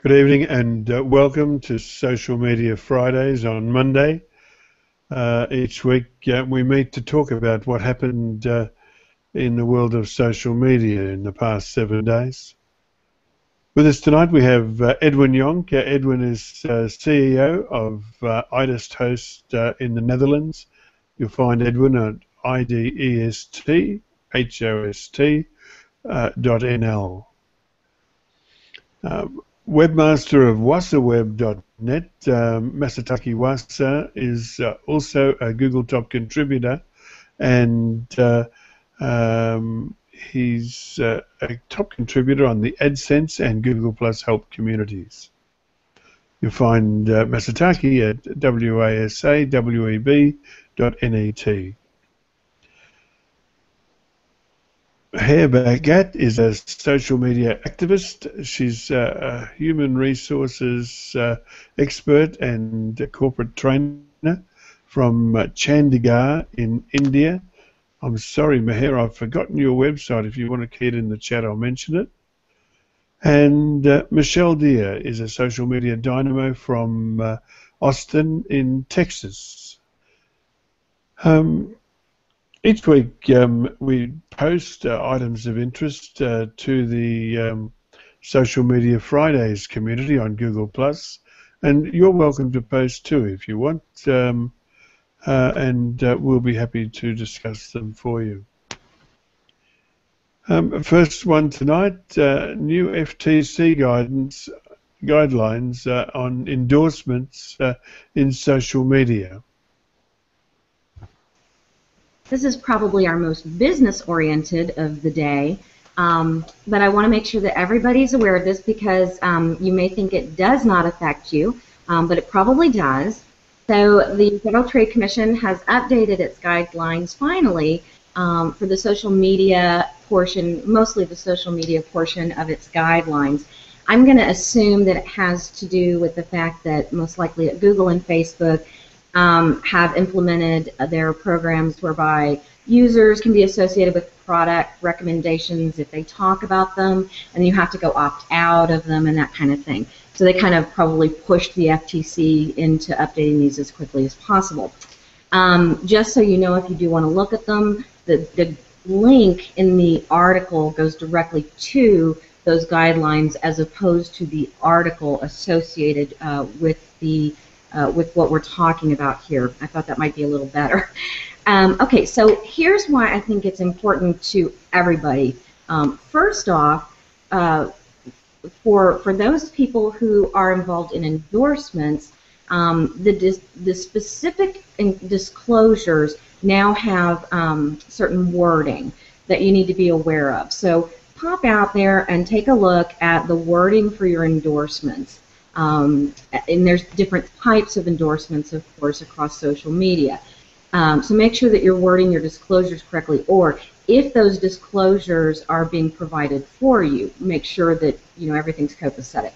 Good evening and welcome to Social Media Fridays on Monday. Each week we meet to talk about what happened in the world of social media in the past 7 days. With us tonight we have Edwin Jonk. Edwin is CEO of IDEST Host in the Netherlands. You'll find Edwin at idesthost.nl. Webmaster of wasaweb.net, Masataki Wasa is also a Google top contributor, and he's a top contributor on the AdSense and Google Plus Help communities. You'll find Masataki at wasaweb.net. Heya Bhagat is a social media activist. She's a human resources expert and a corporate trainer from Chandigarh in India. I'm sorry, Meher, I've forgotten your website. If you want to key it in the chat, I'll mention it. And Michelle Deer is a social media dynamo from Austin in Texas. Each week we post items of interest to the Social Media Fridays community on Google+, and you're welcome to post too if you want, and we'll be happy to discuss them for you. First one tonight, new FTC guidelines on endorsements in social media. This is probably our most business-oriented of the day, but I want to make sure that everybody's aware of this because you may think it does not affect you, but it probably does. So the Federal Trade Commission has updated its guidelines finally for the social media portion, mostly the social media portion of its guidelines. I'm going to assume that it has to do with the fact that most likely at Google and Facebook have implemented their programs whereby users can be associated with product recommendations if they talk about them, and you have to go opt out of them and that kind of thing. So they kind of probably pushed the FTC into updating these as quickly as possible. Just so you know, if you do want to look at them, the link in the article goes directly to those guidelines as opposed to the article associated with what we're talking about here. I thought that might be a little better. Okay, so here's why I think it's important to everybody. First off, for those people who are involved in endorsements, the specific disclosures now have certain wording that you need to be aware of. So pop out there and take a look at the wording for your endorsements. And there's different types of endorsements, of course, across social media. So make sure that you're wording your disclosures correctly, or if those disclosures are being provided for you, make sure that everything's copacetic.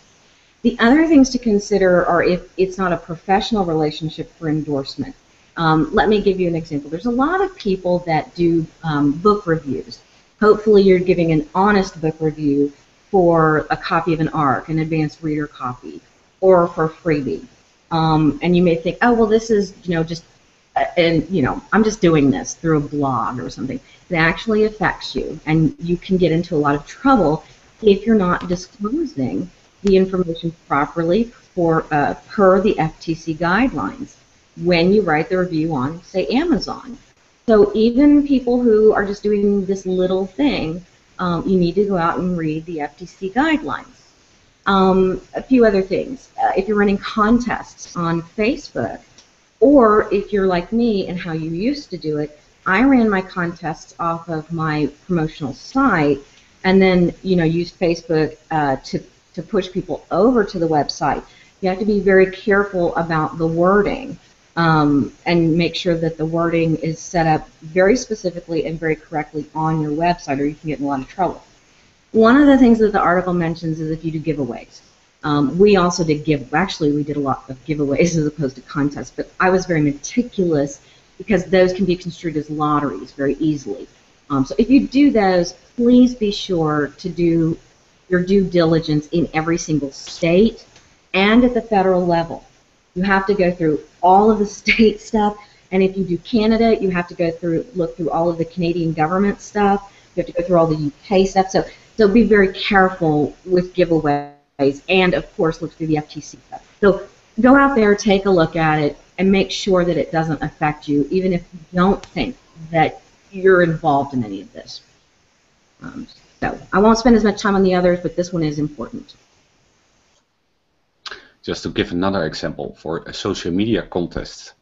The other things to consider are if it's not a professional relationship for endorsement. Let me give you an example. There's a lot of people that do book reviews. Hopefully you're giving an honest book review for a copy of an ARC, an advanced reader copy, or for a freebie. And you may think, oh, well, this is, just, I'm just doing this through a blog or something. It actually affects you, and you can get into a lot of trouble if you're not disclosing the information properly per the FTC guidelines when you write the review on, say, Amazon. So even people who are just doing this little thing, you need to go out and read the FTC guidelines. A few other things. If you're running contests on Facebook, or if you're like me and how you used to do it, I ran my contests off of my promotional site and then used Facebook to push people over to the website. You have to be very careful about the wording and make sure that the wording is set up very specifically and very correctly on your website, or you can get in a lot of trouble. One of the things that the article mentions is if you do giveaways. We also did we did a lot of giveaways as opposed to contests, but I was very meticulous because those can be construed as lotteries very easily. So if you do those, please be sure to do your due diligence in every single state and at the federal level. You have to go through all of the state stuff, and if you do Canada, you have to look through all of the Canadian government stuff. You have to go through all the UK stuff. So be very careful with giveaways, and of course look through the FTC stuff. So go out there, take a look at it, and make sure that it doesn't affect you, even if you don't think that you're involved in any of this. So I won't spend as much time on the others, but this one is important. Just to give another example for a social media contest,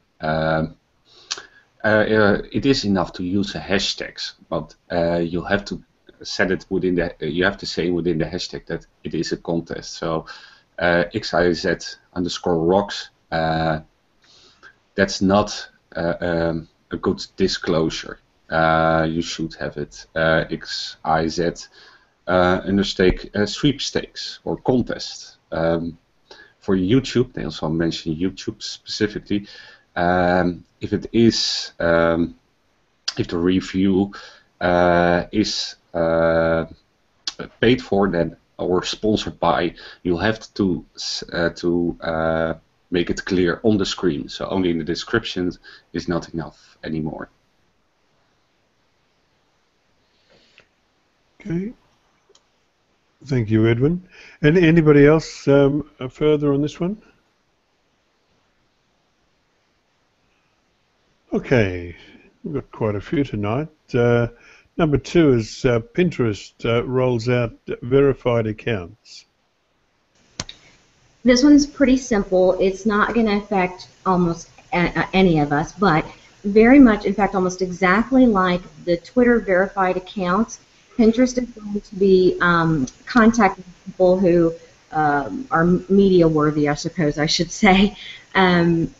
it is enough to use a hashtags, but you have to set it within the. You have to say within the hashtag that it is a contest. So XIZ_rocks. That's not a good disclosure. You should have it XIZ sweepstakes or contest. For YouTube, they also mention YouTube specifically. If it is, if the review is paid for then or sponsored by, you'll have to make it clear on the screen. So only in the description is not enough anymore. Okay. Thank you, Edwin. And anybody else further on this one? Okay, we've got quite a few tonight. Number 2 is Pinterest rolls out verified accounts. This one's pretty simple. It's not going to affect almost any of us, but very much, in fact, almost exactly like the Twitter verified accounts, Pinterest is going to be contacting people who are media worthy, I suppose I should say, and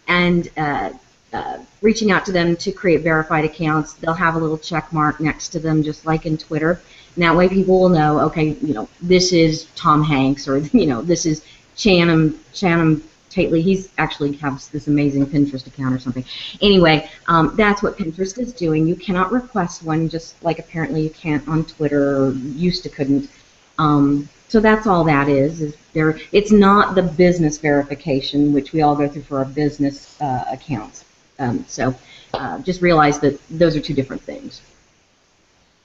reaching out to them to create verified accounts. They'll have a little check mark next to them, just like in Twitter. And that way people will know, okay, this is Tom Hanks, or, this is Channing Tatum. He's actually has this amazing Pinterest account or something. Anyway, that's what Pinterest is doing. You cannot request one, just like apparently you can't on Twitter, or used to couldn't. So that's all that is there. It's not the business verification, which we all go through for our business accounts. So just realize that those are two different things.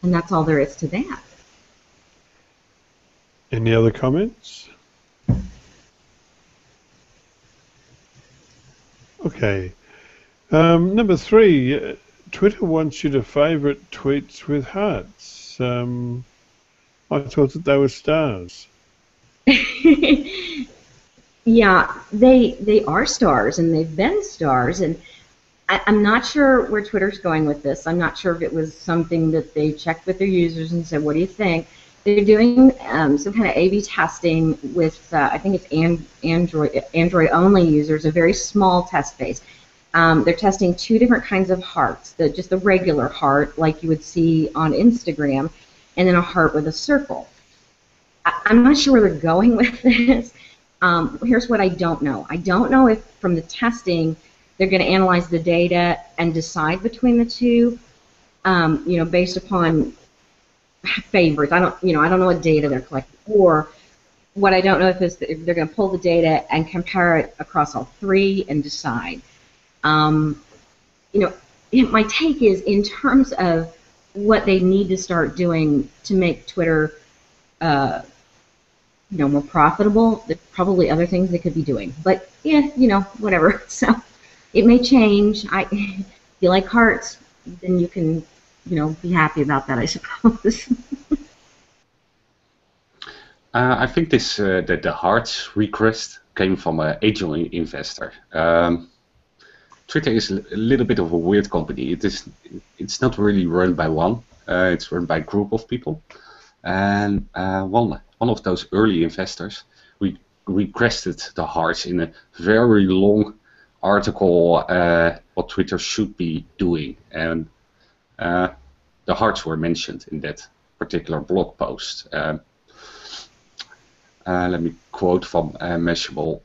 And that's all there is to that. Any other comments? Okay. Number 3, Twitter wants you to favorite tweets with hearts. I thought that they were stars. Yeah, they are stars, and they've been stars, and I'm not sure where Twitter's going with this. I'm not sure if it was something that they checked with their users and said, what do you think? They're doing some kind of A/B testing with, I think it's Android-only users, a very small test base. They're testing 2 different kinds of hearts, just the regular heart, like you would see on Instagram, and then a heart with a circle. I'm not sure where they're going with this. Here's what I don't know. I don't know if from the testing they're going to analyze the data and decide between the 2, based upon favorites. I don't know what data they're collecting, or what I don't know if they're going to pull the data and compare it across all 3 and decide. My take is, in terms of what they need to start doing to make Twitter, more profitable, there's probably other things they could be doing. But yeah, whatever. So it may change. If you like hearts, then you can, be happy about that, I suppose. I think this that the hearts request came from an angel investor. Twitter is a little bit of a weird company. It's not really run by one. It's run by a group of people, and one of those early investors requested the hearts in a very long article what Twitter should be doing, and the hearts were mentioned in that particular blog post. Let me quote from Mashable.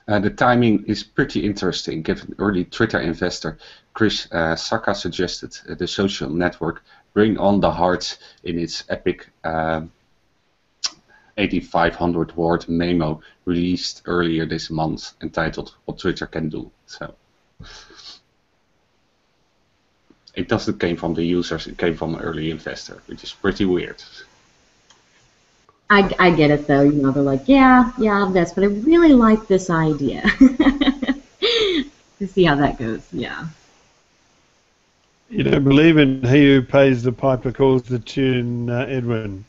The timing is pretty interesting, given early Twitter investor Chris Sacca suggested the social network bring on the hearts in its epic 8,500 word memo released earlier this month entitled What Twitter Can Do. So it doesn't came from the users, it came from an early investor, which is pretty weird. I get it though, you know, they're like, yeah, this, but I really like this idea. To see how that goes, yeah. You don't believe in he who pays the piper calls the tune, Edwin?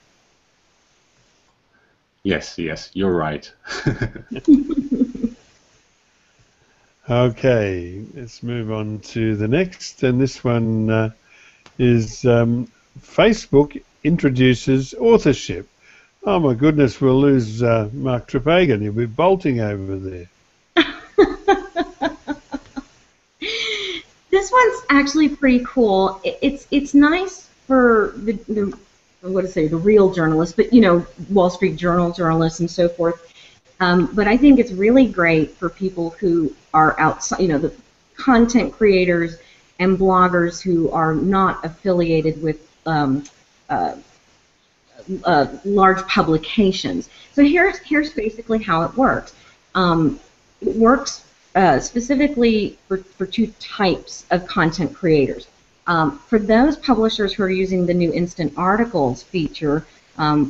Yes, you're right. Okay, let's move on to the next, and this one is Facebook introduces authorship. Oh my goodness, we'll lose Mark Trepagan. He'll be bolting over there. This one's actually pretty cool. It's nice for the what to say, the real journalists, but you know, Wall Street Journal journalists and so forth. But I think it's really great for people who are outside, you know, the content creators and bloggers who are not affiliated with large publications. So here's basically how it works. It works specifically for two types of content creators. For those publishers who are using the new Instant Articles feature,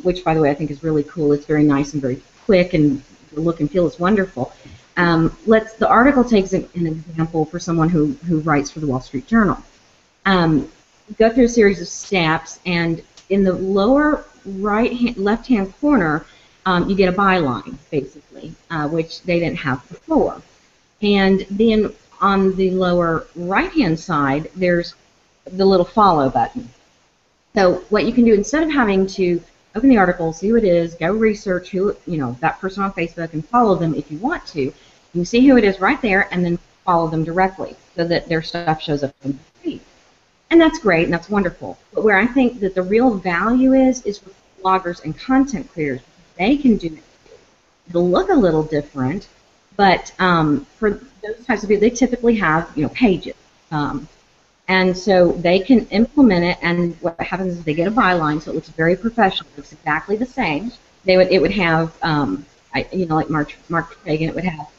which by the way I think is really cool, it's very nice and very quick, and the look and feel is wonderful. The article takes an example for someone who writes for the Wall Street Journal. Go through a series of steps, and in the lower left-hand corner, you get a byline, basically, which they didn't have before. And then on the lower right-hand side, there's the little follow button. So what you can do, instead of having to open the article, see who it is, go research who, you know, that person on Facebook and follow them if you want to. You can see who it is right there and then follow them directly so that their stuff shows up in the feed. And that's great and that's wonderful. But where I think that the real value is for bloggers and content creators. They can do it. It'll look a little different, but for those types of people, they typically have, you know, pages. And so they can implement it, and what happens is they get a byline, so it looks very professional. It looks exactly the same. It would have, you know, like Mark Trepagan, it would have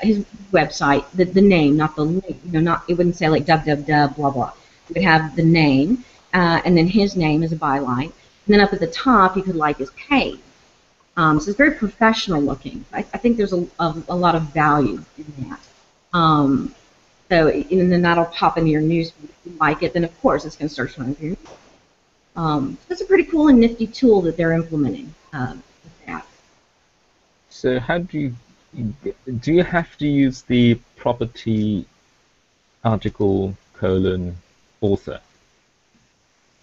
his website, the name, not the link. You know, it wouldn't say like www blah blah. It would have the name, and then his name as a byline, and then up at the top you could like his page. So it's very professional looking. I think there's a lot of value in that. So, and then that'll pop into your news feed if you like it. Then, of course, it's going to start showing you. It's a pretty cool and nifty tool that they're implementing with that. So, how do you have to use the property article : author?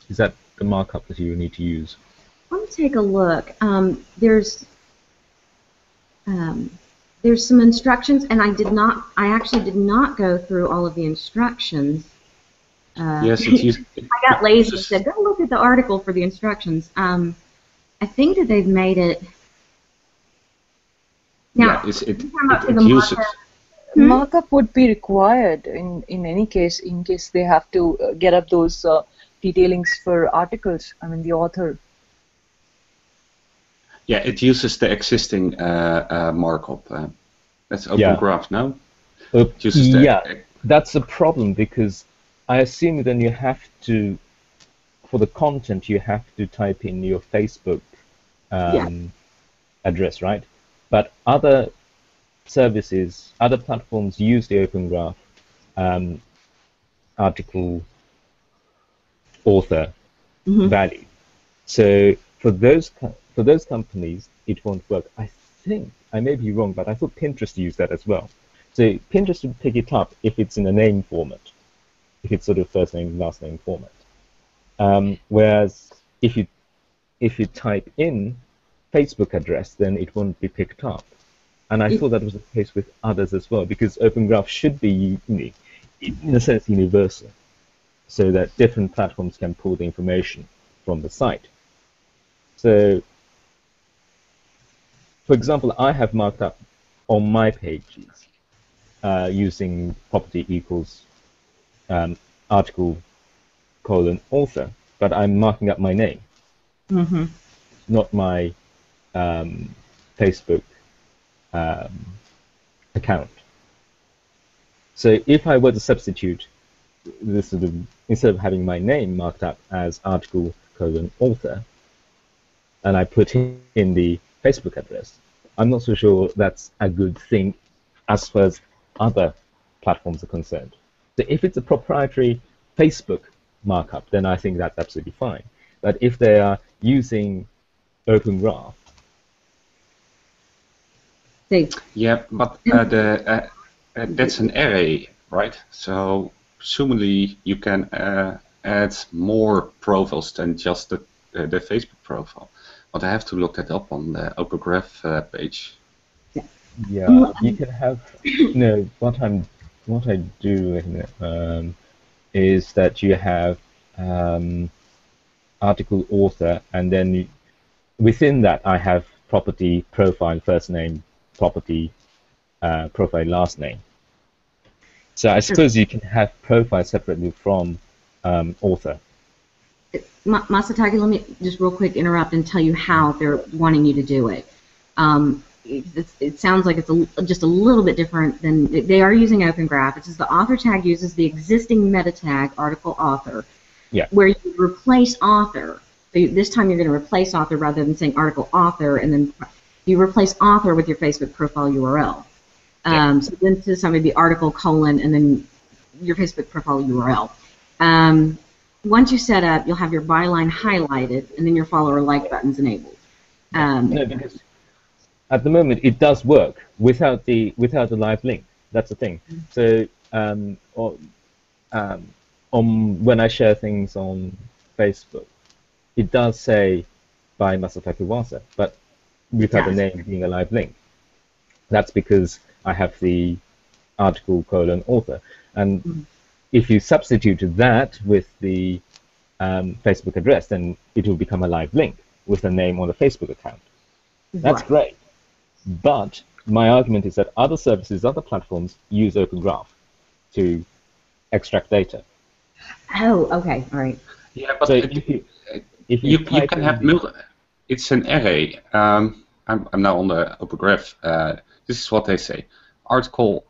Is that the markup that you need to use? Let me take a look. There's some instructions, and I actually did not go through all of the instructions. Yes, it's I got lazy and said, go look at the article for the instructions. I think that they've made it. Now, yeah, it uses. Markup would be required in any case, in case they have to get up those detailings for articles. I mean, the author. Yeah, it uses the existing markup. That's OpenGraph now. That's a problem, because I assume then you have to, for the content, you have to type in your Facebook address, right? But other services, other platforms use the OpenGraph article author value. So for those companies, it won't work. I think, I may be wrong, but I thought Pinterest used that as well. So Pinterest would pick it up if it's in a name format, if it's sort of first name, last name format. Whereas if you type in Facebook address, then it won't be picked up. And I thought that was the case with others as well, because OpenGraph should be, in a sense, universal, so that different platforms can pull the information from the site. So, for example, I have marked up on my pages using property equals article : author, but I'm marking up my name, Mm-hmm. not my Facebook account. So if I were to substitute this sort of, instead of having my name marked up as article author, and I put in the Facebook address, I'm not so sure that's a good thing as far as other platforms are concerned. So if it's a proprietary Facebook markup, then I think that's absolutely fine. But if they are using Open Graph, Yeah, but that's an array, right? So presumably you can add more profiles than just the Facebook profile. But I have to look that up on the Open Graph page. yeah, you can have. No, what I do is that you have article author, and then within that I have property profile first name, property profile last name. So I suppose you can have profile separately from author. Masataki, let me just real quick interrupt and tell you how they're wanting you to do it. It sounds like it's just a little bit different than they are using Open Graph. It says the author tag uses the existing meta tag article author, where you replace author. So this time you're going to replace author rather than saying article author, and then you replace author with your Facebook profile URL. So then this time it'd be article : and then your Facebook profile URL. Once you set up, you'll have your byline highlighted, and then your follow or like buttons enabled. No, because at the moment it does work without the live link. That's the thing. So when I share things on Facebook, it does say by Masataki Wasa, but without the name being a live link. That's because I have the article : author, and if you substitute that with the Facebook address, then it will become a live link with the name on the Facebook account. That's great. But my argument is that other services, other platforms use Open Graph to extract data. Oh, okay, all right. Yeah, but So if you can have it's an array. I'm now on the Open Graph. This is what they say: article :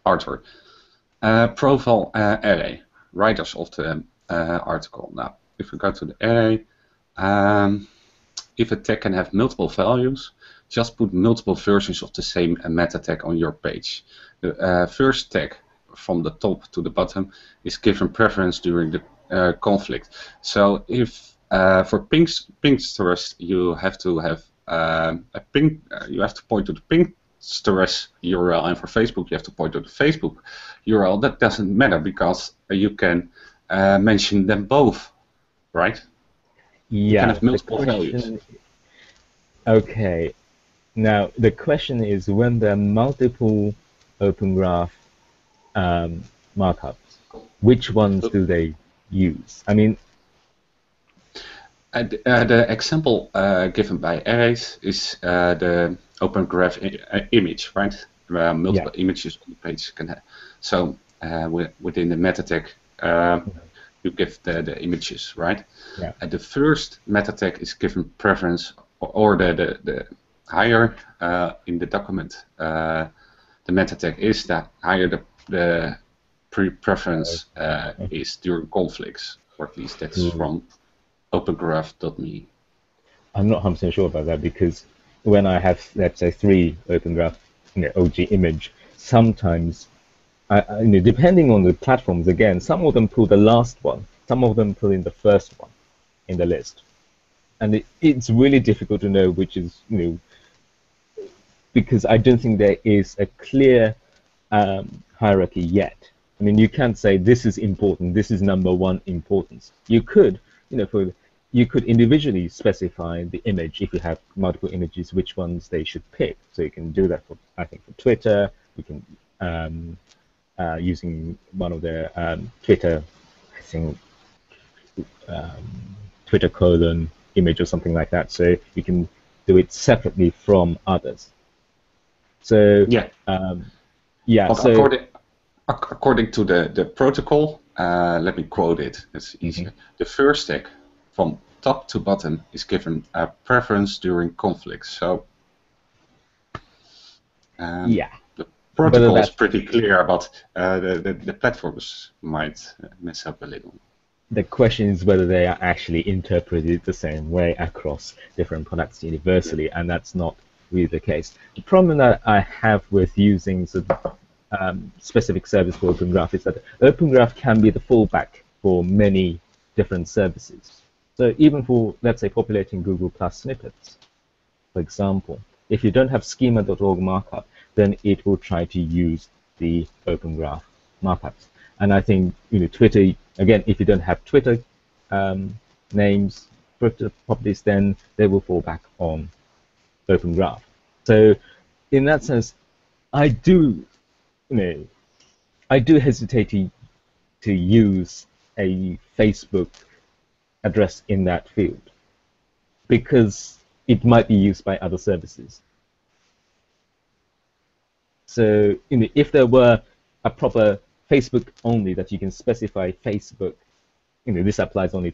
author, profile array, writers of the article. Now, if we go to the array, if a tag can have multiple values, just put multiple versions of the same meta tag on your page. The first tag from the top to the bottom is given preference during the conflict. So if for Pinterest you have to have you have to point to the Pinterest URL, and for Facebook you have to point to the Facebook URL. That doesn't matter because you can mention them both, right? Yeah, you can have multiple values. Okay. Now the question is, when there are multiple Open Graph markups, which ones do they use? I mean, the example given by arrays is the Open Graph image, right? Multiple images on the page can have. So within the meta tag, you give the images, right? Yeah. The first meta tag is given preference, or the higher in the document the meta tag is, that higher the preference is during conflicts, or at least that's from opengraph.me. I'm not 100% sure about that, because when I have, let's say, 3 Open Graph OG image, sometimes, depending on the platforms, again, some of them pull the last one, some of them pull in the first one in the list. And it's really difficult to know which is, because I don't think there is a clear hierarchy yet. I mean, you can't say this is important, this is number 1 importance. You could, you could individually specify the image if you have multiple images, which ones they should pick. So you can do that for, I think, for Twitter. You can using one of their Twitter, I think, Twitter : image or something like that. So you can do it separately from others. So yeah. Yeah. But so according to the protocol, let me quote it, it's easier. The first stack from top to bottom is given a preference during conflicts. So Yeah. the protocol is that's- pretty clear, but the platforms might mess up a little. The question is whether they are actually interpreted the same way across different products universally, and that's not really the case. The problem that I have with using specific service for Open Graph is that Open Graph can be the fallback for many different services. So even for, let's say, populating Google Plus snippets, for example, if you don't have schema.org markup, then it will try to use the Open Graph markups. And I think, Twitter, again, if you don't have Twitter names, Twitter properties, then they will fall back on Open Graph. So in that sense, I do hesitate to use a Facebook address in that field because it might be used by other services. So if there were a proper Facebook only that you can specify Facebook, this applies only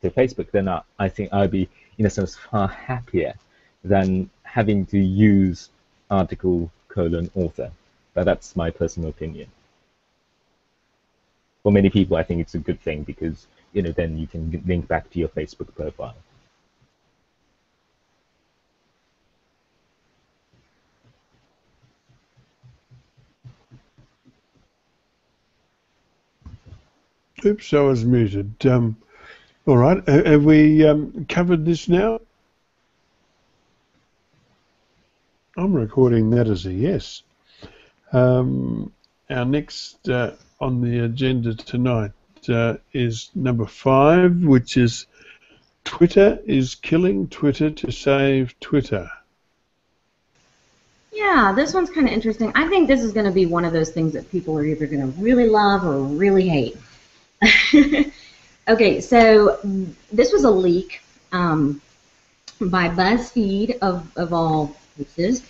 to Facebook, then I think I'd be, in a sense, far happier than having to use article:author. But that's my personal opinion. For many people, I think it's a good thing because, then you can link back to your Facebook profile. Oops, I was muted. All right, have we covered this now? I'm recording that as a yes. Our next on the agenda tonight is number 5, which is Twitter is killing Twitter to save Twitter. Yeah, this one's kind of interesting. I think this is going to be one of those things that people are either going to really love or really hate. Okay, so this was a leak by BuzzFeed of all places,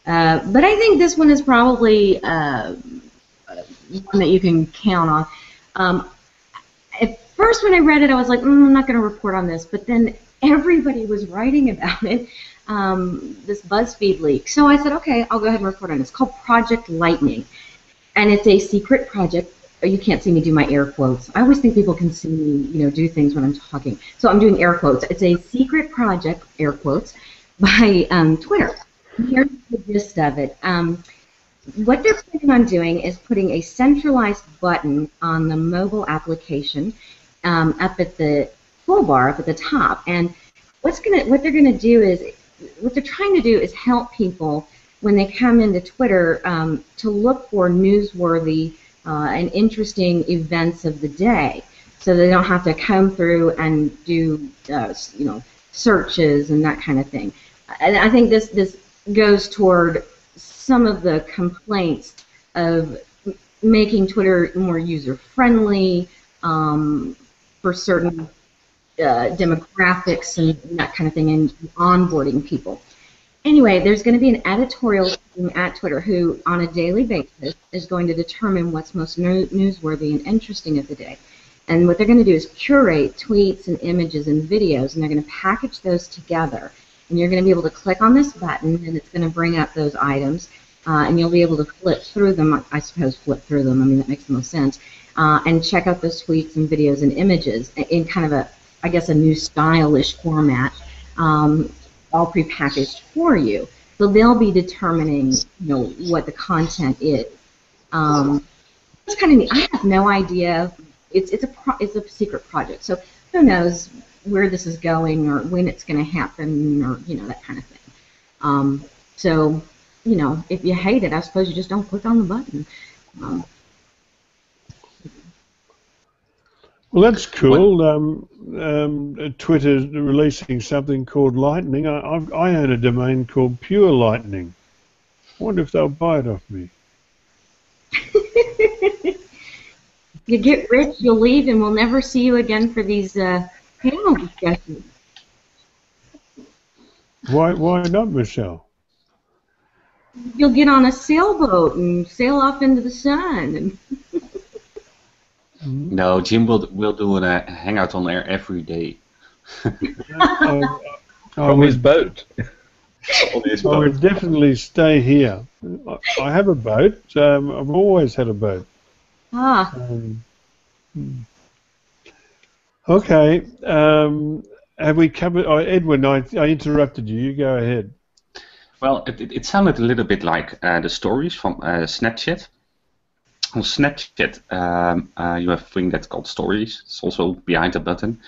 but I think this one is probably one that you can count on. At first, when I read it, I was like, I'm not going to report on this, but then everybody was writing about it, this BuzzFeed leak. So I said, okay, I'll go ahead and report on it. It's called Project Lightning, and it's a secret project. You can't see me do my air quotes. I always think people can see me, do things when I'm talking. So I'm doing air quotes. It's a secret project, air quotes, by Twitter. Here's the gist of it. What they're planning on doing is putting a centralized button on the mobile application up at the toolbar, up at the top. And what they're trying to do is help people when they come into Twitter to look for newsworthy and interesting events of the day, so they don't have to come through and do searches and that kind of thing. And I think this goes toward some of the complaints of making Twitter more user friendly for certain demographics and that kind of thing, and onboarding people. Anyway, there's going to be an editorial team at Twitter who, on a daily basis, is going to determine what's most newsworthy and interesting of the day. And what they're going to do is curate tweets and images and videos, and they're going to package those together. And you're going to be able to click on this button, and it's going to bring up those items, and you'll be able to flip through them. I suppose flip through them. I mean, that makes the most sense. And check out those tweets and videos and images in kind of a new stylish format. All prepackaged for you, so they'll be determining, what the content is. It's kind of neat. I have no idea. It's a secret project, so who knows where this is going or when it's going to happen, or that kind of thing. So if you hate it, I suppose you just don't click on the button. Well, that's cool. Twitter's releasing something called Lightning. I own a domain called Pure Lightning. I wonder if they'll buy it off me. You get rich, you'll leave, and we'll never see you again for these panel discussions. Why not, Michelle? you'll get on a sailboat and sail off into the sun. No, Jim will do a hangout on air every day. From his boat. On his I boat. would definitely stay here. I have a boat. I've always had a boat. Ah, Okay. Have we covered? Oh, Edwin, I interrupted you. You go ahead. Well, it sounded a little bit like the stories from Snapchat. On Snapchat, you have a thing that's called Stories. It's also behind the button,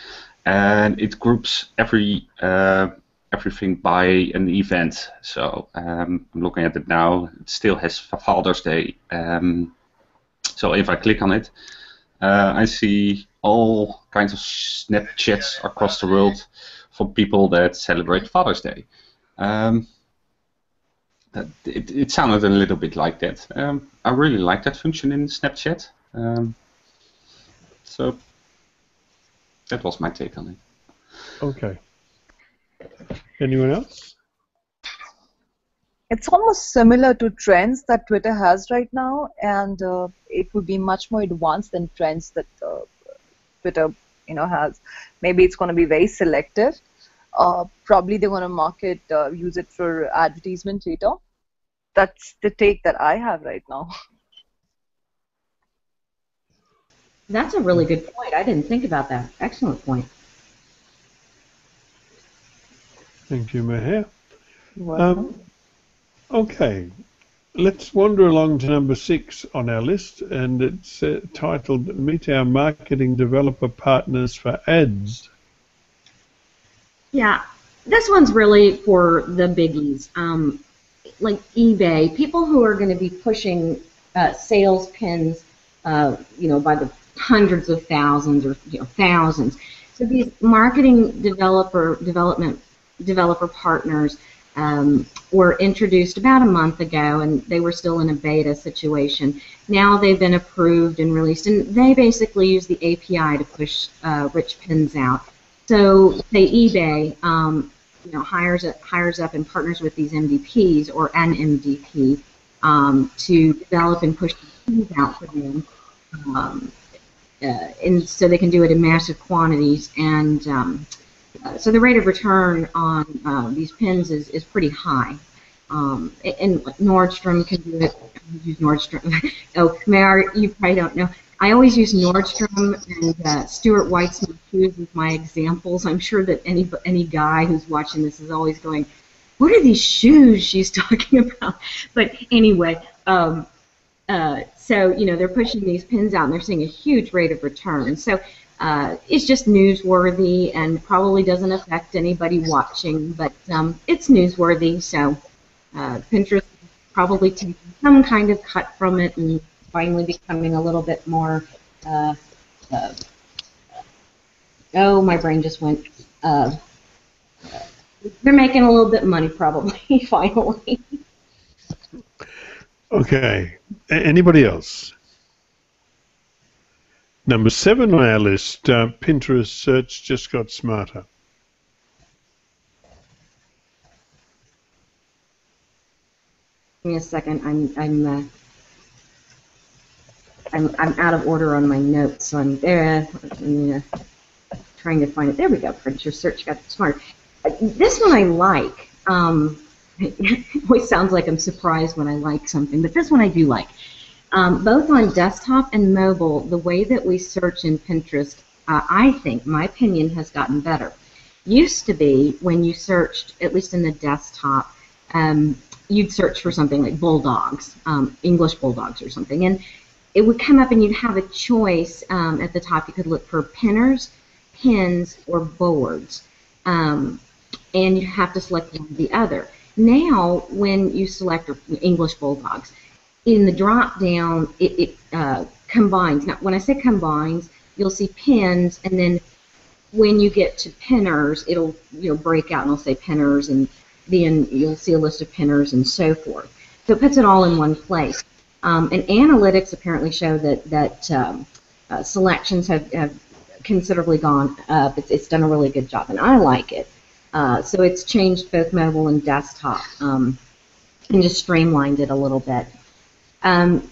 and it groups everything by an event. So I'm looking at it now. It still has Father's Day. So if I click on it, I see all kinds of Snapchats across the world from people that celebrate Father's Day. It sounded a little bit like that. I really like that function in Snapchat. So that was my take on it. Okay. Anyone else? It's almost similar to trends that Twitter has right now, and it would be much more advanced than trends that Twitter, has. Maybe it's going to be very selective. Probably they're going to use it for advertisement later. That's the take that I have right now. that's a really good point. I didn't think about that. Excellent point. Thank you, Meher. Welcome. Okay. Let's wander along to number 6 on our list, and it's titled Meet Our Marketing Developer Partners for Ads. Yeah, this one's really for the biggies, like eBay, people who are going to be pushing sales pins, by the hundreds of thousands or thousands. So these marketing developer partners were introduced about a month ago, and they were still in a beta situation. Now they've been approved and released, and they basically use the API to push rich pins out. So, say eBay, hires up and partners with these MDPs or an MDP to develop and push the pins out for them, and so they can do it in massive quantities. And so the rate of return on these pins is pretty high. And Nordstrom can do it. Use Nordstrom. Oh, Mary, you probably don't know. I always use Nordstrom and Stuart Weitzman shoes as my examples. I'm sure that any guy who's watching this is always going, "What are these shoes she's talking about?" But anyway, so they're pushing these pins out and they're seeing a huge rate of return. So it's just newsworthy and probably doesn't affect anybody watching, but it's newsworthy. So Pinterest probably taking some kind of cut from it and finally becoming a little bit more, my brain just went, they're making a little bit of money probably, finally. Okay. Anybody else? Number 7 on our list, Pinterest search just got smarter. Give me a second. I'm out of order on my notes, so I'm there. Trying to find it. There we go. Pinterest search got smarter. This one I like. It always sounds like I'm surprised when I like something, but this one I do like. Both on desktop and mobile, the way that we search in Pinterest, I think, my opinion, has gotten better. Used to be when you searched, at least in the desktop, you'd search for something like bulldogs, English bulldogs or something, and it would come up and you'd have a choice at the top. You could look for pinners, pins, or boards, and you have to select one or the other. Now, when you select English bulldogs, in the drop down, it combines. Now, when I say combines, you'll see pins, and then when you get to pinners, it'll break out and it'll say pinners, and then you'll see a list of pinners and so forth. So it puts it all in one place. And analytics apparently show that selections have considerably gone up. It's done a really good job, and I like it. So it's changed both mobile and desktop. and just streamlined it a little bit.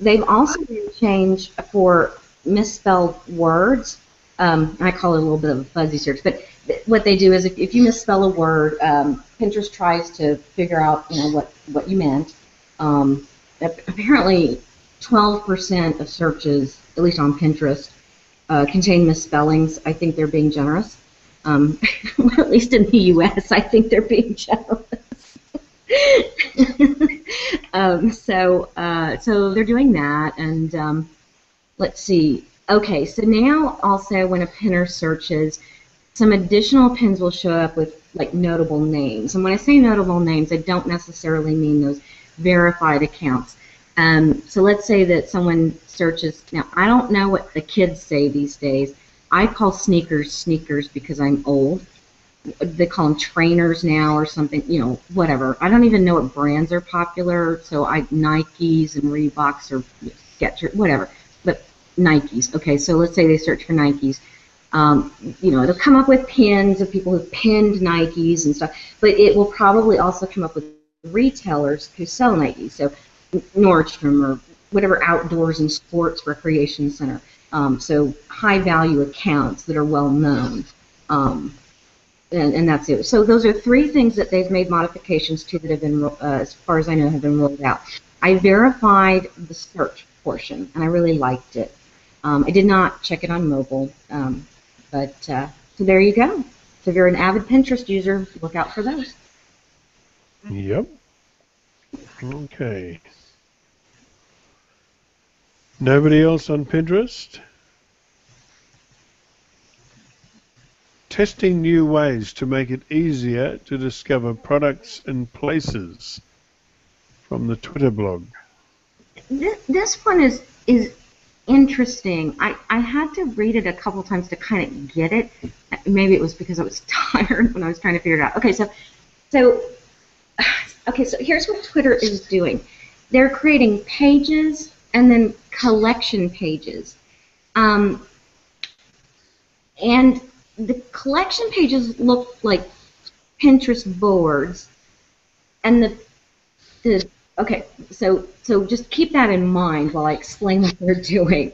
They've also made a change for misspelled words. I call it a little bit of a fuzzy search, but what they do is if you misspell a word, Pinterest tries to figure out what you meant. Apparently, 12% of searches, at least on Pinterest, contain misspellings. I think they're being generous. At least in the U.S., I think they're being generous. So they're doing that, and let's see. Okay, so now also when a pinner searches, some additional pins will show up with like notable names. And when I say notable names, I don't necessarily mean those verified accounts. So let's say that someone searches. Now I don't know what the kids say these days. I call sneakers sneakers because I'm old. They call them trainers now or something, whatever. I don't even know what brands are popular, so Nikes and Reeboks or Skechers, whatever, but Nikes. Okay, so let's say they search for Nikes. It'll come up with pins of people who've pinned Nikes and stuff, but it will probably also come up with retailers who sell Nikes, so Nordstrom or whatever outdoors and sports recreation center. So high-value accounts that are well-known. And that's it. So those are three things that they've made modifications to that have been, as far as I know, have been rolled out. I verified the search portion, and I really liked it. I did not check it on mobile, so there you go. So if you're an avid Pinterest user, look out for those. Yep. Okay. Nobody else on Pinterest? Testing new ways to make it easier to discover products and places from the Twitter blog. This one is interesting. I had to read it a couple times to kind of get it. Maybe it was because I was tired when I was trying to figure it out. Okay, so here's what Twitter is doing. They're creating pages and then collection pages. And the collection pages look like Pinterest boards, and okay, so just keep that in mind while I explain what they're doing.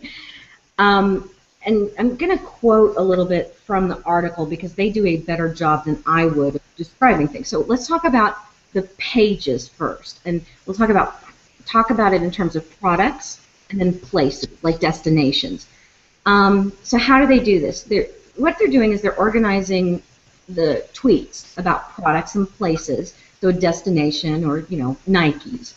And I'm going to quote a little bit from the article because they do a better job than I would of describing things. So let's talk about the pages first, and we'll talk about it in terms of products and then places like destinations. So how do they do this? What they're doing is they're organizing the tweets about products and places, so a destination or, Nikes.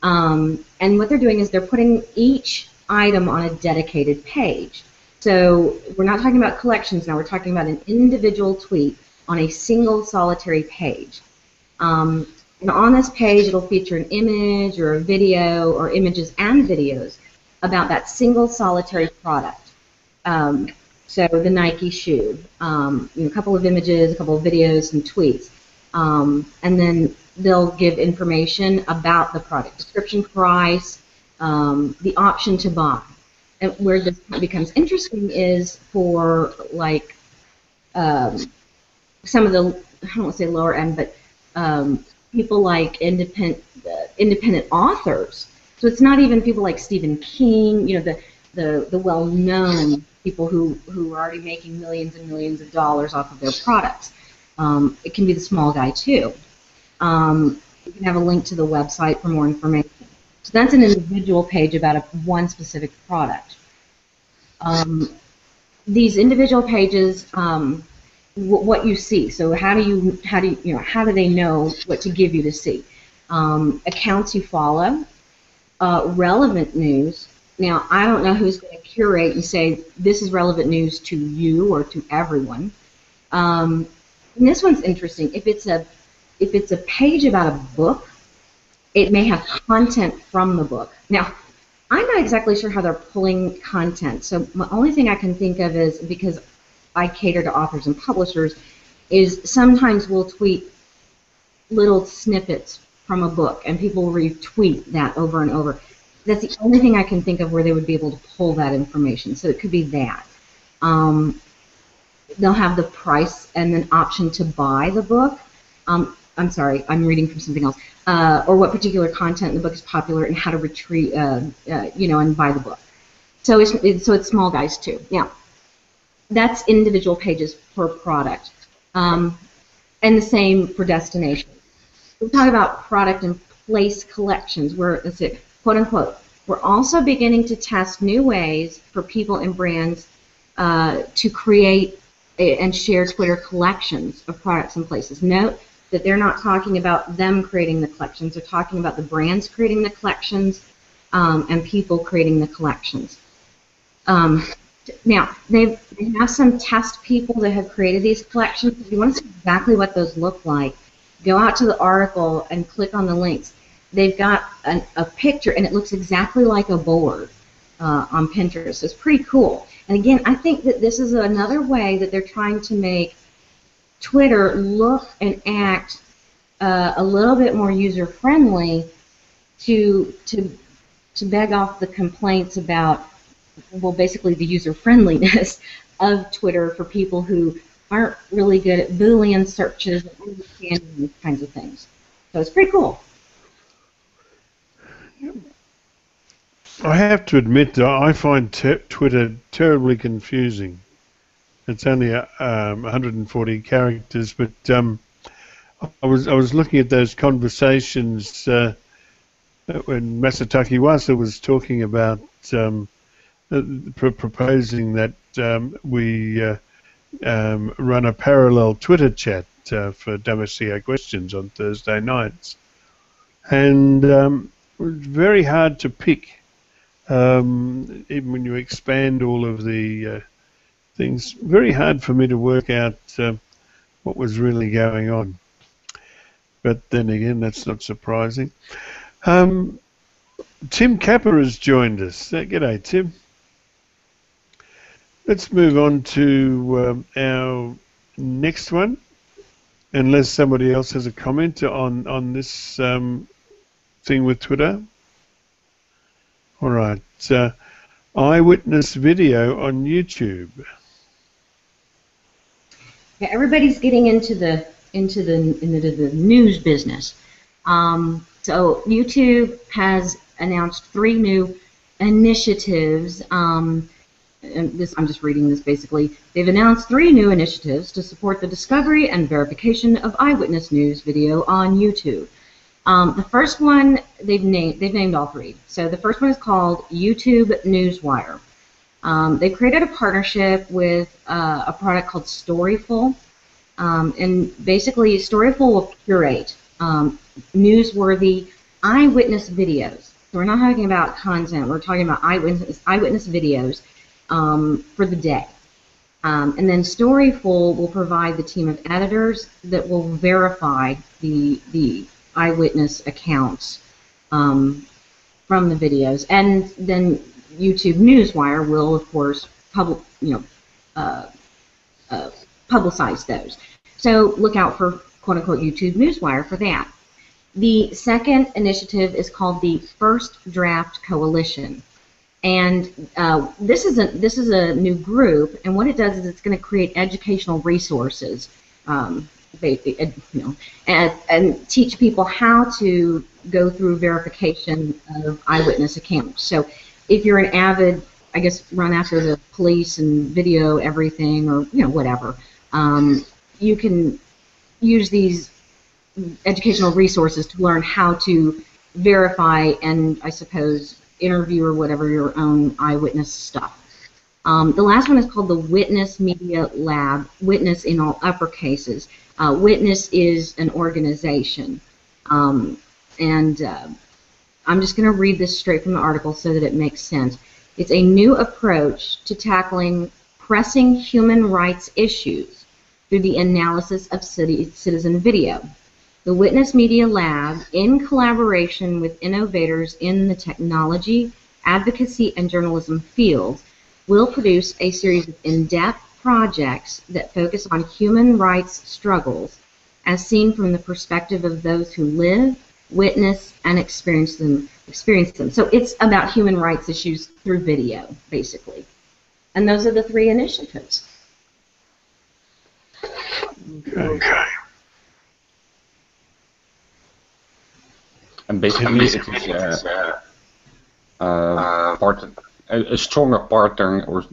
And what they're doing is they're putting each item on a dedicated page. So we're not talking about collections now, we're talking about an individual tweet on a single solitary page. And on this page it'll feature an image or a video or images and videos about that single solitary product. So the Nike shoe, a couple of images, a couple of videos, some tweets. And then they'll give information about the product, description, price, the option to buy. And where this becomes interesting is for like some of the, I don't want to say lower end, but people like independent authors. So it's not even people like Stephen King, the well-known people who are already making millions and millions of dollars off of their products. It can be the small guy too. You can have a link to the website for more information. So that's an individual page about one specific product. These individual pages, what you see. So how do they know what to give you to see? Accounts you follow, relevant news. Now, I don't know who's going to curate and say this is relevant news to you or to everyone. And this one's interesting. If it's a page about a book, it may have content from the book. Now, I'm not exactly sure how they're pulling content. So my only thing I can think of is, because I cater to authors and publishers, is sometimes we'll tweet little snippets from a book, and people will retweet that over and over. That's the only thing I can think of where they would be able to pull that information. So it could be that. They'll have the price and an option to buy the book. I'm sorry, I'm reading from something else. Or what particular content in the book is popular and how to retrieve, and buy the book. So it's small guys too. Now, that's individual pages per product, and the same for destination. We talk about product and place collections, where it's it, quote unquote. We're also beginning to test new ways for people and brands to create and share Twitter collections of products and places. Note that they're not talking about them creating the collections. They're talking about the brands creating the collections and people creating the collections. Now, they have some test people that have created these collections. If you want to see exactly what those look like, go out to the article and click on the links. They've got a picture, and it looks exactly like a board on Pinterest. So it's pretty cool. And again, I think that this is another way that they're trying to make Twitter look and act a little bit more user-friendly to beg off the complaints about, well, basically the user-friendliness of Twitter for people who aren't really good at Boolean searches and understanding these kinds of things. So it's pretty cool. I have to admit that I find Twitter terribly confusing. It's only 140 characters, but I was looking at those conversations when Masataki Wasa was talking about proposing that we run a parallel Twitter chat for WCA questions on Thursday nights, and it was very hard to pick. Even when you expand all of the things, very hard for me to work out what was really going on. But then again, that's not surprising. Tim Capper has joined us. G'day, Tim. Let's move on to our next one, unless somebody else has a comment on this thing with Twitter. All right, eyewitness video on YouTube. Yeah, everybody's getting into the news business. So YouTube has announced 3 new initiatives. And I'm just reading this basically. They've announced 3 new initiatives to support the discovery and verification of eyewitness news video on YouTube. The first one they've named all 3. So the first one is called YouTube Newswire. They created a partnership with a product called Storyful, and basically Storyful will curate newsworthy eyewitness videos. So we're not talking about content; we're talking about eyewitness videos for the day. And then Storyful will provide the team of editors that will verify the eyewitness accounts from the videos, and then YouTube Newswire will, of course, publicize those. So look out for quote-unquote YouTube Newswire for that. The second initiative is called the First Draft Coalition, and this is a new group, and what it does is it's going to create educational resources. And teach people how to go through verification of eyewitness accounts. So if you're an avid, I guess, run after the police and video everything, or whatever, you can use these educational resources to learn how to verify and, I suppose, interview or whatever your own eyewitness stuff. The last one is called the Witness Media Lab, Witness in all uppercases. Witness is an organization, and I'm just going to read this straight from the article so that it makes sense. It's a new approach to tackling pressing human rights issues through the analysis of citizen video. The Witness Media Lab, in collaboration with innovators in the technology, advocacy, and journalism fields, will produce a series of in-depth projects that focus on human rights struggles as seen from the perspective of those who live, witness, and experience them. So it's about human rights issues through video, basically. And those are the 3 initiatives. Okay. And basically, it is a stronger partner, or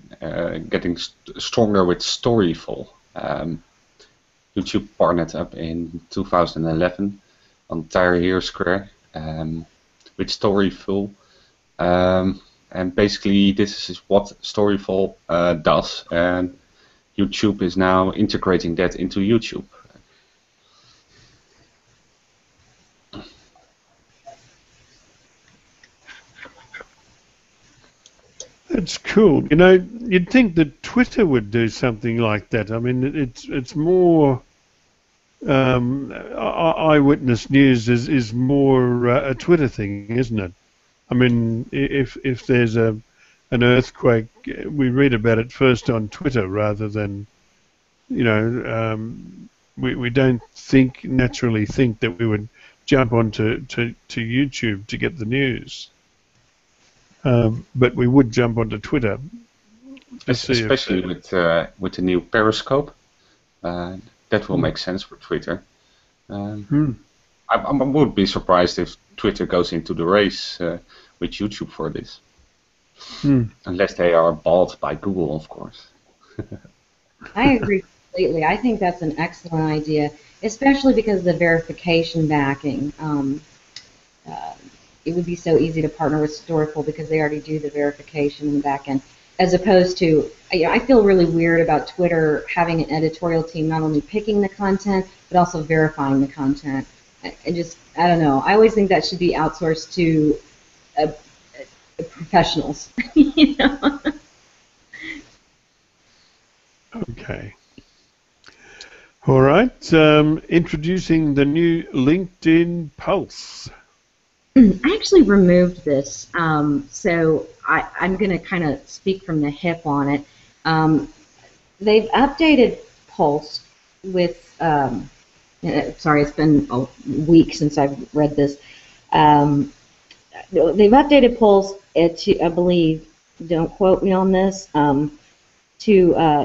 getting stronger with Storyful. YouTube partnered up in 2011 on Tahrir Square with Storyful. And basically, this is what Storyful does, and YouTube is now integrating that into YouTube. That's cool. You know, you'd think that Twitter would do something like that. I mean, it's more eyewitness news is more a Twitter thing, isn't it? I mean, if there's an earthquake, we read about it first on Twitter rather than, you know, we don't naturally think that we would jump onto to YouTube to get the news. But we would jump onto Twitter. Especially with the new Periscope. That will make sense for Twitter. I would be surprised if Twitter goes into the race with YouTube for this. Unless they are bought by Google, of course. I agree completely. I think that's an excellent idea, especially because of the verification backing. It would be so easy to partner with Storyful because they already do the verification in the back end, as opposed to, you know, I feel really weird about Twitter having an editorial team not only picking the content, but also verifying the content. I don't know. I always think that should be outsourced to professionals, you know? Okay. All right. Introducing the new LinkedIn Pulse. I actually removed this, so I'm going to kind of speak from the hip on it. They've updated Pulse with, sorry, it's been a week since I've read this. They've updated Pulse to, I believe, don't quote me on this, to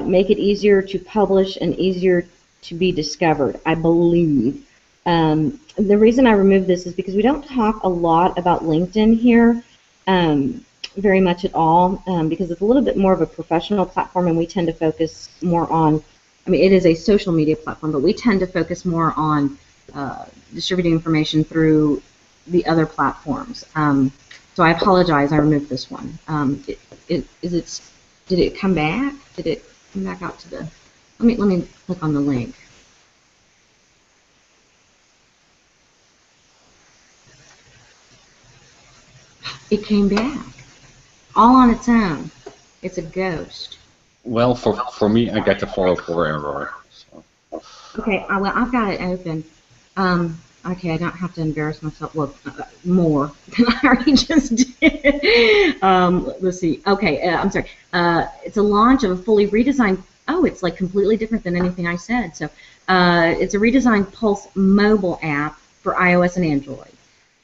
make it easier to publish and easier to be discovered, I believe. The reason I removed this is because we don't talk a lot about LinkedIn here, very much at all, because it's a little bit more of a professional platform, and we tend to focus more on, I mean, it is a social media platform, but we tend to focus more on distributing information through the other platforms. So I apologize, I removed this one. Did it come back? Did it come back out to the, let me click on the link. It came back, all on its own. It's a ghost. Well, for me, I get the 404 error. So. Okay, well, I've got it open. Okay, I don't have to embarrass myself. Well, more than I already just did. Let's see. Okay, I'm sorry. It's a launch of a fully redesigned. Oh, it's like completely different than anything I said. So, it's a redesigned Pulse mobile app for iOS and Android.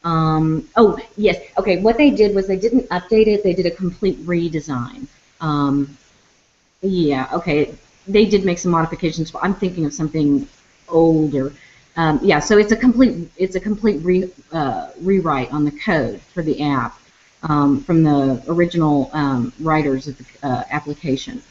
Oh, yes. Okay, what they did was they didn't update it. They did a complete redesign. Yeah, okay. They did make some modifications. I'm thinking of something older. Yeah, so it's a complete rewrite on the code for the app from the original writers of the application.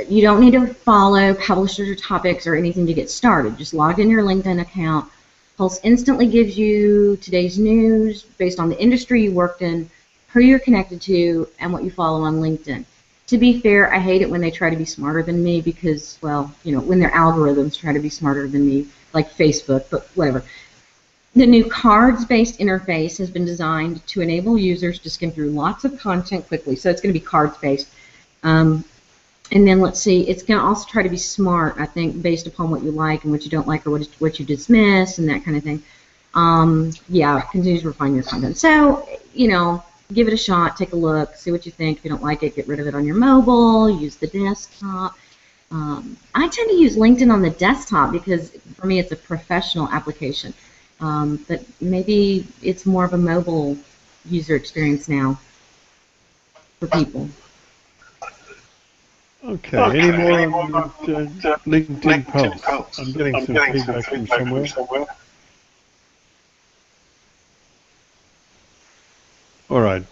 You don't need to follow publishers or topics or anything to get started. Just log in your LinkedIn account. Pulse instantly gives you today's news based on the industry you worked in, who you're connected to, and what you follow on LinkedIn. To be fair, I hate it when they try to be smarter than me because, well, you know, when their algorithms try to be smarter than me, like Facebook, but whatever. The new cards-based interface has been designed to enable users to skim through lots of content quickly. So it's going to be cards-based. And then let's see, it's going to also try to be smart, I think, based upon what you like and what you don't like or what you dismiss and that kind of thing. Yeah, continues to refine your content. So, you know, give it a shot, take a look, see what you think. If you don't like it, get rid of it on your mobile, use the desktop. I tend to use LinkedIn on the desktop because for me it's a professional application. But maybe it's more of a mobile user experience now for people. Okay, any more on LinkedIn Pulse? I'm getting some feedback from somewhere. All right,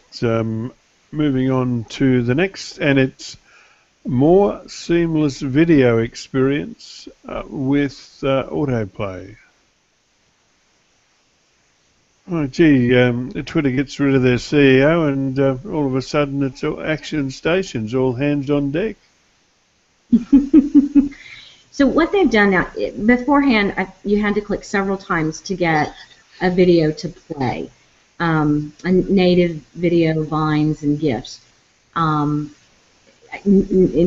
moving on to the next, and it's more seamless video experience with autoplay. Oh, gee, Twitter gets rid of their CEO, and all of a sudden it's all action stations, all hands on deck. So what they've done now, beforehand, you had to click several times to get a video to play, native video vines and GIFs. In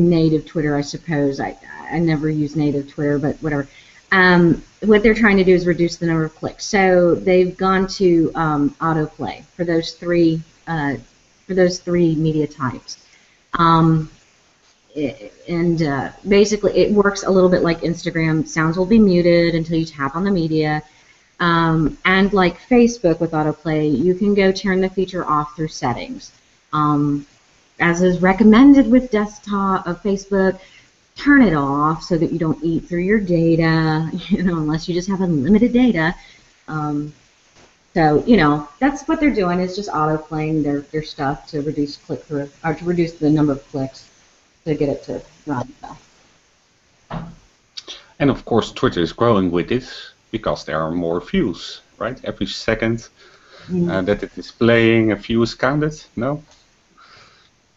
native Twitter, I suppose. I never use native Twitter, but whatever. What they're trying to do is reduce the number of clicks. So they've gone to autoplay for those three media types. Basically, it works a little bit like Instagram. Sounds will be muted until you tap on the media. And like Facebook with autoplay, you can go turn the feature off through settings. As is recommended with desktop of Facebook, turn it off so that you don't eat through your data, unless you just have unlimited data. So, that's what they're doing, is just auto-playing their stuff to reduce click-through, or to reduce the number of clicks to get it to run. And of course, Twitter is growing with this because there are more views, right? Every second that it is playing, a view is counted, no?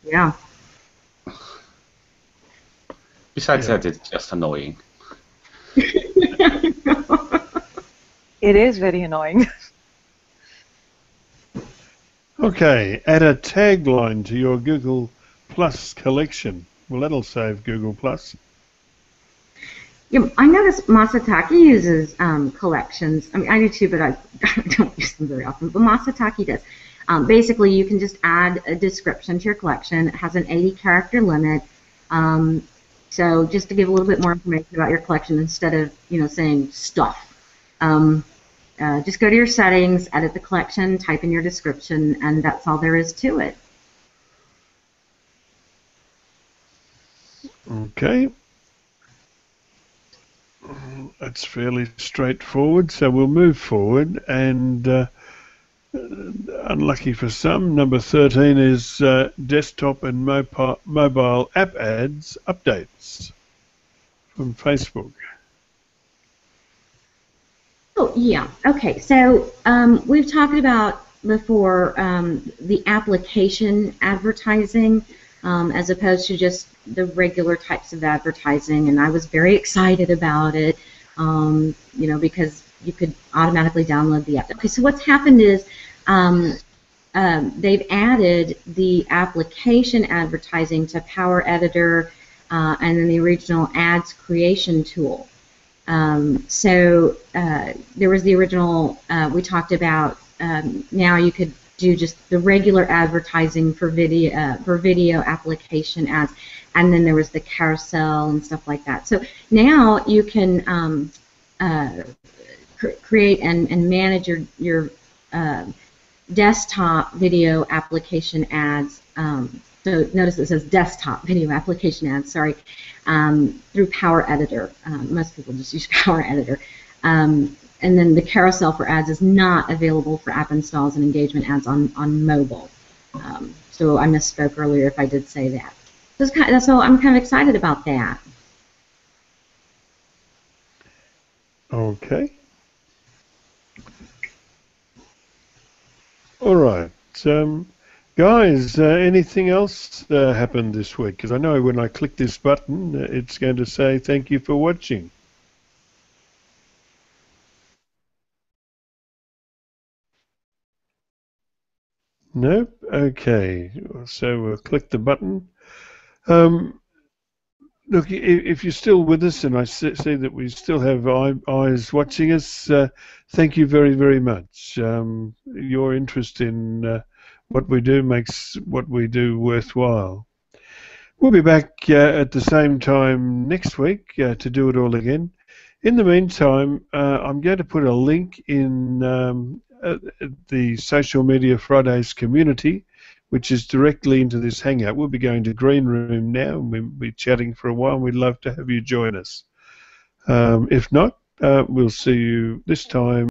Yeah. Besides that, it's just annoying. It is very annoying. Okay, add a tagline to your Google Plus collection. Well, that'll save Google Plus. Yeah, I noticed Masataki uses collections. I mean, I do too, but I don't use them very often. But Masataki does. Basically, you can just add a description to your collection. It has an 80-character limit. So just to give a little bit more information about your collection instead of saying stuff. Just go to your settings, edit the collection, type in your description, and that's all there is to it. Okay. That's fairly straightforward, so we'll move forward, and unlucky for some, number 13 is desktop and mobile app ads updates from Facebook. Oh, yeah. Okay, so we've talked about before the application advertising as opposed to just the regular types of advertising, and I was very excited about it, because you could automatically download the app. Okay, so what's happened is they've added the application advertising to Power Editor and then the original ads creation tool. So there was the original, we talked about, now you could do just the regular advertising for video application ads, and then there was the carousel and stuff like that. So now you can create and manage your desktop video application ads. So notice it says desktop video application ads, sorry, through Power Editor. Most people just use Power Editor. And then the carousel for ads is not available for app installs and engagement ads on mobile. So I misspoke earlier if I did say that. So I'm kind of excited about that. Okay. All right. Guys, anything else happened this week? Because I know when I click this button, it's going to say thank you for watching. Nope. Okay. So we'll click the button. Look, if you're still with us, and I see that we still have eyes watching us, thank you very, very much. Your interest in what we do makes what we do worthwhile. We'll be back at the same time next week to do it all again. In the meantime, I'm going to put a link in the Social Media Fridays community, which is directly into this hangout. We'll be going to Green Room now, and we'll be chatting for a while. We'd love to have you join us. If not, we'll see you this time